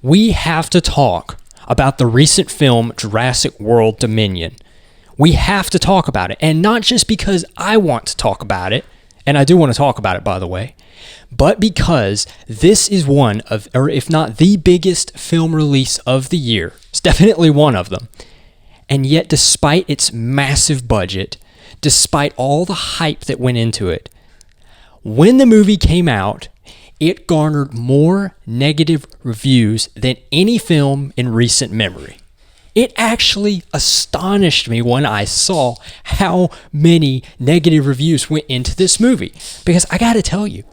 we have to talk about the recent film Jurassic World Dominion. We have to talk about it, and not just because I want to talk about it, and I do want to talk about it, by the way, but because this is one of, or if not the biggest film release of the year. It's definitely one of them. And yet, despite its massive budget, despite all the hype that went into it, when the movie came out, it garnered more negative reviews than any film in recent memory. It actually astonished me when I saw how many negative reviews went into this movie. Because I gotta tell you,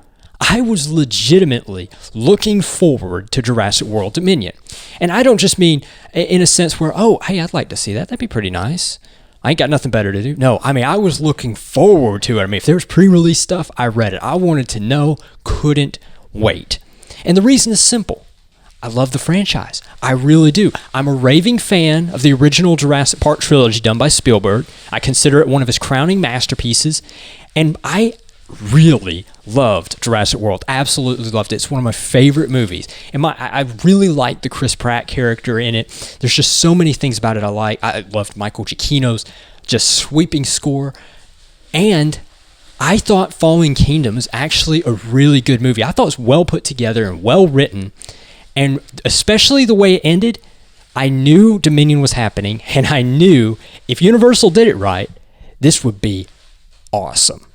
I was legitimately looking forward to Jurassic World Dominion. And I don't just mean in a sense where, oh, hey, I'd like to see that. That'd be pretty nice. I ain't got nothing better to do. No, I mean, I was looking forward to it. I mean, if there was pre-release stuff, I read it. I wanted to know, couldn't wait. And the reason is simple. I love the franchise. I really do. I'm a raving fan of the original Jurassic Park trilogy done by Spielberg. I consider it one of his crowning masterpieces. And I really loved Jurassic World. Absolutely loved it. It's one of my favorite movies. And I really like the Chris Pratt character in it. There's just so many things about it I like. I loved Michael Giacchino's just sweeping score. And I thought Fallen Kingdom is actually a really good movie. I thought it was well put together and well written. And especially the way it ended, I knew Dominion was happening, and I knew if Universal did it right, this would be awesome.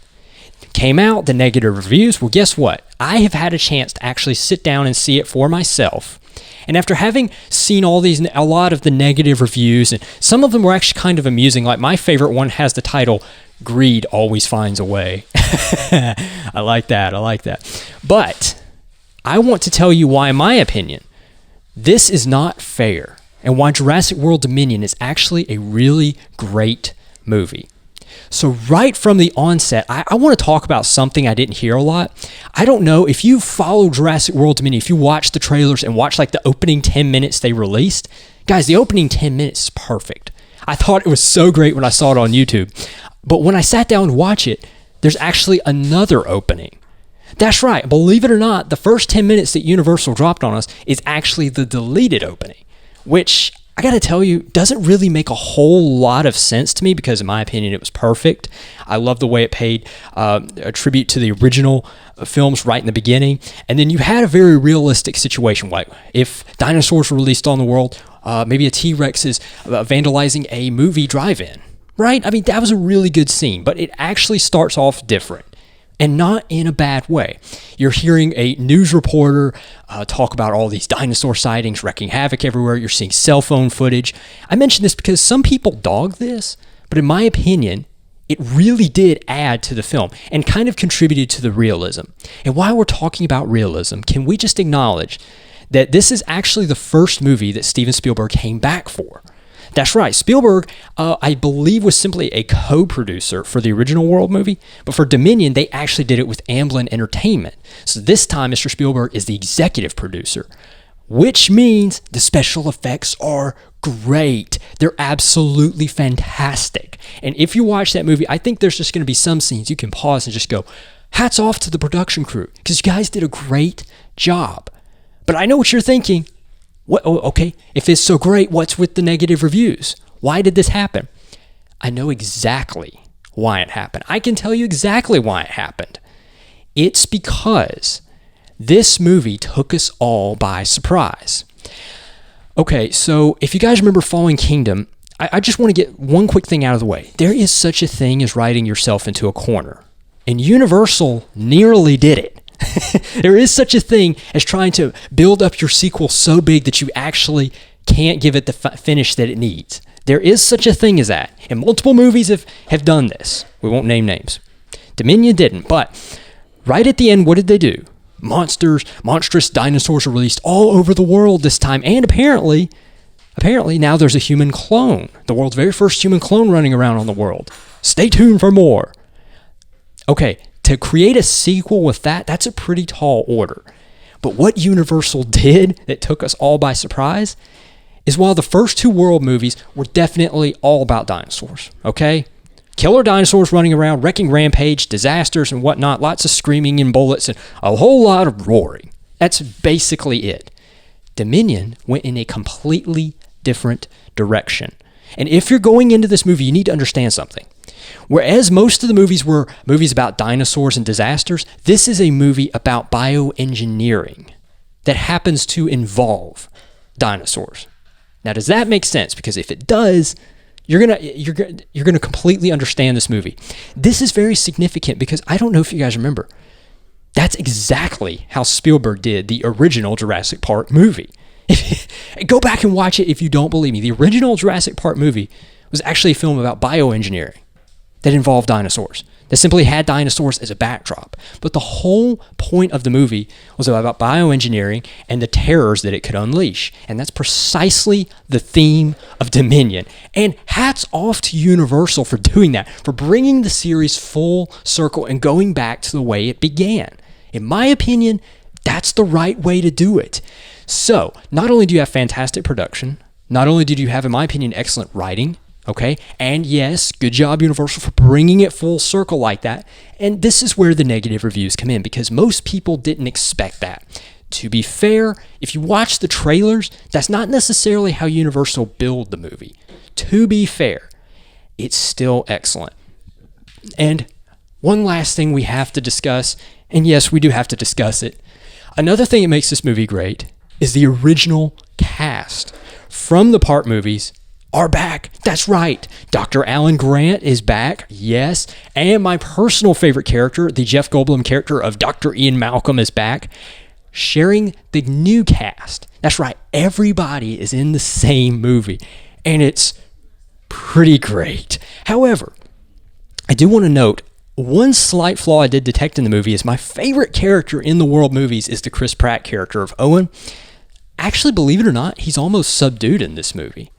Came out, the negative reviews, well, guess what? I have had a chance to actually sit down and see it for myself. And after having seen a lot of the negative reviews, and some of them were actually kind of amusing, like my favorite one has the title, Greed Always Finds a Way. I like that. But I want to tell you why, in my opinion, this is not fair, and why Jurassic World Dominion is actually a really great movie. So right from the onset, I want to talk about something I didn't hear a lot. I don't know if you follow Jurassic World Dominion, if you watch the trailers and watch like the opening 10 minutes they released. Guys, the opening 10 minutes is perfect. I thought it was so great when I saw it on YouTube. But when I sat down to watch it, there's actually another opening. That's right. Believe it or not, the first 10 minutes that Universal dropped on us is actually the deleted opening, which I got to tell you, doesn't really make a whole lot of sense to me because, in my opinion, it was perfect. I love the way it paid a tribute to the original films right in the beginning. And then you had a very realistic situation, like if dinosaurs were released on the world, maybe a T-Rex is vandalizing a movie drive-in, right? I mean, that was a really good scene, but it actually starts off different. And not in a bad way. You're hearing a news reporter talk about all these dinosaur sightings wrecking havoc everywhere. You're seeing cell phone footage. I mention this because some people dog this, but in my opinion, it really did add to the film and kind of contributed to the realism. And while we're talking about realism, can we just acknowledge that this is actually the first movie that Steven Spielberg came back for? That's right. Spielberg, I believe, was simply a co-producer for the original World movie, but for Dominion, they actually did it with Amblin Entertainment. So this time, Mr. Spielberg is the executive producer, which means the special effects are great. They're absolutely fantastic. And if you watch that movie, I think there's just going to be some scenes you can pause and just go, hats off to the production crew, because you guys did a great job. But I know what you're thinking. What, okay, if it's so great, what's with the negative reviews? Why did this happen? I know exactly why it happened. I can tell you exactly why it happened. It's because this movie took us all by surprise. Okay, so if you guys remember Fallen Kingdom, I just want to get one quick thing out of the way. There is such a thing as writing yourself into a corner. And Universal nearly did it. There is such a thing as trying to build up your sequel so big that you actually can't give it the finish that it needs. There is such a thing as that. And multiple movies have done this. We won't name names. Dominion didn't, but right at the end, what did they do? Monstrous dinosaurs are released all over the world this time. And apparently now there's a human clone. The world's very first human clone running around on the world. Stay tuned for more. Okay. To create a sequel with that's a pretty tall order. But what Universal did that took us all by surprise is while the first two World movies were definitely all about dinosaurs, okay? Killer dinosaurs running around, wrecking rampage, disasters and whatnot, lots of screaming and bullets, and a whole lot of roaring. That's basically it. Dominion went in a completely different direction. And if you're going into this movie, you need to understand something. Whereas most of the movies were movies about dinosaurs and disasters, this is a movie about bioengineering that happens to involve dinosaurs. Now, does that make sense? Because if it does, you're gonna completely understand this movie. This is very significant because I don't know if you guys remember. That's exactly how Spielberg did the original Jurassic Park movie. Go back and watch it if you don't believe me. The original Jurassic Park movie was actually a film about bioengineering that involved dinosaurs, that simply had dinosaurs as a backdrop. But the whole point of the movie was about bioengineering and the terrors that it could unleash. And that's precisely the theme of Dominion. And hats off to Universal for doing that, for bringing the series full circle and going back to the way it began. In my opinion, that's the right way to do it. So, not only do you have fantastic production, not only did you have, in my opinion, excellent writing, okay, and yes, good job, Universal, for bringing it full circle like that. And this is where the negative reviews come in, because most people didn't expect that. To be fair, if you watch the trailers, that's not necessarily how Universal build the movie. To be fair, it's still excellent. And one last thing we have to discuss, and yes, we do have to discuss it. Another thing that makes this movie great is the original cast from the Park movies are back. That's right. Dr. Alan Grant is back, yes. And my personal favorite character, the Jeff Goldblum character of Dr. Ian Malcolm, is back, sharing the new cast. That's right. Everybody is in the same movie, and it's pretty great. However, I do want to note, one slight flaw I did detect in the movie is my favorite character in the world movies is the Chris Pratt character of Owen. Actually, believe it or not, he's almost subdued in this movie.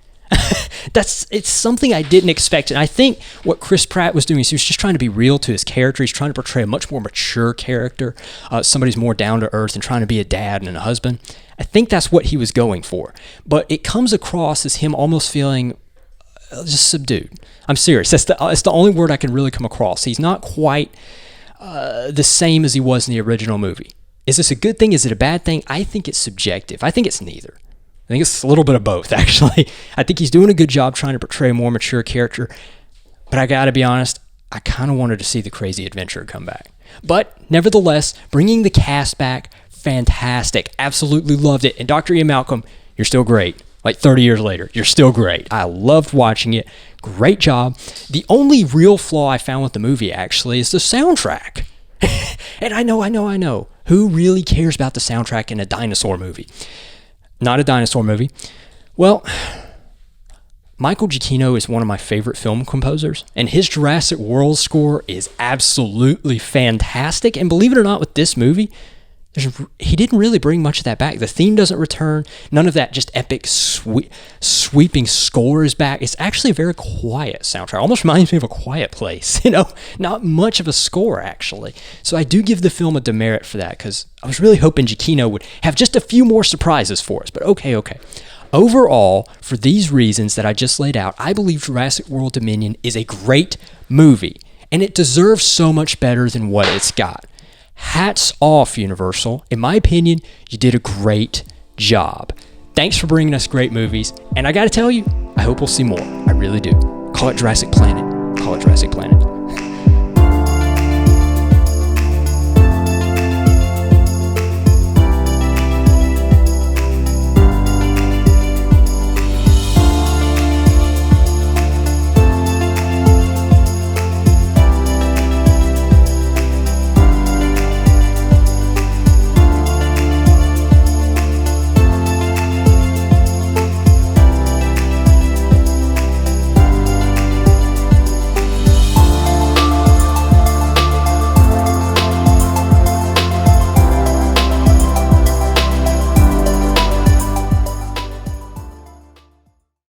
It's something I didn't expect. And I think what Chris Pratt was doing is he was just trying to be real to his character. He's trying to portray a much more mature character, somebody's more down to earth and trying to be a dad and a husband. I think that's what he was going for. But it comes across as him almost feeling just subdued. I'm serious. It's the only word I can really come across. He's not quite the same as he was in the original movie. Is this a good thing? Is it a bad thing? I think it's subjective. I think it's neither. I think it's a little bit of both, actually. I think he's doing a good job trying to portray a more mature character. But I gotta be honest, I kind of wanted to see the crazy adventurer come back. But nevertheless, bringing the cast back, fantastic. Absolutely loved it. And Dr. Ian Malcolm, you're still great. Like 30 years later, you're still great. I loved watching it. Great job. The only real flaw I found with the movie, actually, is the soundtrack. And I know. Who really cares about the soundtrack in a dinosaur movie? Not a dinosaur movie. Well, Michael Giacchino is one of my favorite film composers, and his Jurassic World score is absolutely fantastic. And believe it or not, with this movie, he didn't really bring much of that back. The theme doesn't return. None of that just epic sweeping score is back. It's actually a very quiet soundtrack. Almost reminds me of A Quiet Place. Not much of a score, actually. So I do give the film a demerit for that, because I was really hoping Giacchino would have just a few more surprises for us. But okay. Overall, for these reasons that I just laid out, I believe Jurassic World Dominion is a great movie, and it deserves so much better than what it's got. Hats off, Universal. In my opinion, you did a great job. Thanks for bringing us great movies. And I gotta tell you, I hope we'll see more. I really do. Call it Jurassic Planet. Call it Jurassic Planet.